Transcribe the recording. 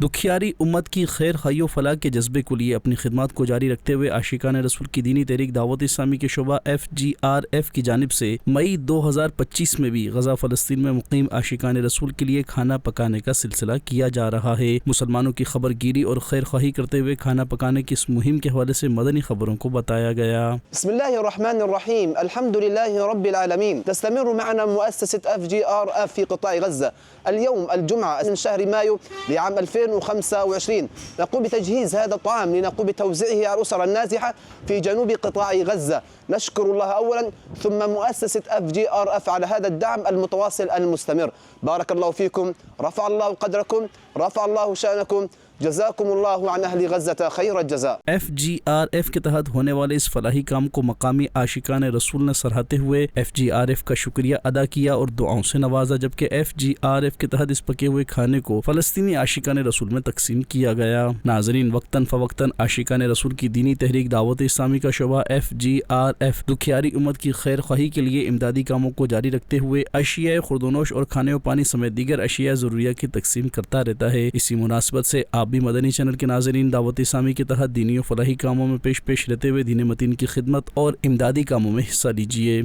दुखियारी उम्मत की खैर खाई फलाह के जज्बे को लिए अपनी खिदमत को जारी रखते हुए आशिकान रसूल की दीनी तहरीक दावत इस्लामी के शोबा FGRF की जानिब से मई 2025 में भी गजा फ़लस्तीन में मुकीम आशिकान रसूल के लिए खाना पकाने का सिलसिला किया जा रहा है। मुसलमानों की खबरगिरी और खैर खाही करते हुए खाना पकाने की इस मुहिम के हवाले से मदनी खबरों को बताया गया। बिस्मिल्लाहिर्रहमानिर्रहीम, अल्हम्दुलिल्लाहि रब्बिल आलमीन। तस्तमिरु मअना मुअस्ससत FGRF في قطاع غزة اليوم الجمعة من شهر مايو لعام 2025. نقوم بتجهيز هذا الطعام لنقوم بتوزيعه على الأسر النازحة في جنوب قطاع غزة. نشكر الله أولا ثم مؤسسة FGRF على هذا الدعم المتواصل المستمر. بارك الله فيكم، رفع الله قدركم، رفع الله شأنكم، जज़ाकुमुल्लाहु अन अहली गज़्ज़त खैर जज़ा। FGRF के तहत होने वाले इस फलाही काम को मकामी आशिकान रसूल ने सराहते हुए FGRF का शुक्रिया अदा किया और दुआओं से नवाजा, जबकि FGRF के तहत इस पके हुए खाने को फ़लस्तीनी आशिकान रसूल में तकसीम किया गया। नाज़रीन, वक्तन फ़वक्तन आशिकान रसूल की दीनी तहरीक दावत इस्लामी का शोबा FGRF दुखियारी उम्मत की खैर ख्वाही के लिए इमदादी कामों को जारी रखते हुए अशिया खुर्दोनोश और खाने व पानी समेत दीगर अशिया ज़रूरिया की तकसीम करता रहता है। इसी मुनासिबत से आप भी मदनी चैनल के नाज़रीन दावत इस्लामी के तहत दीनी और फलाही कामों में पेश रहते हुए दीन मतीन की खिदमत और इमदादी कामों में हिस्सा लीजिए।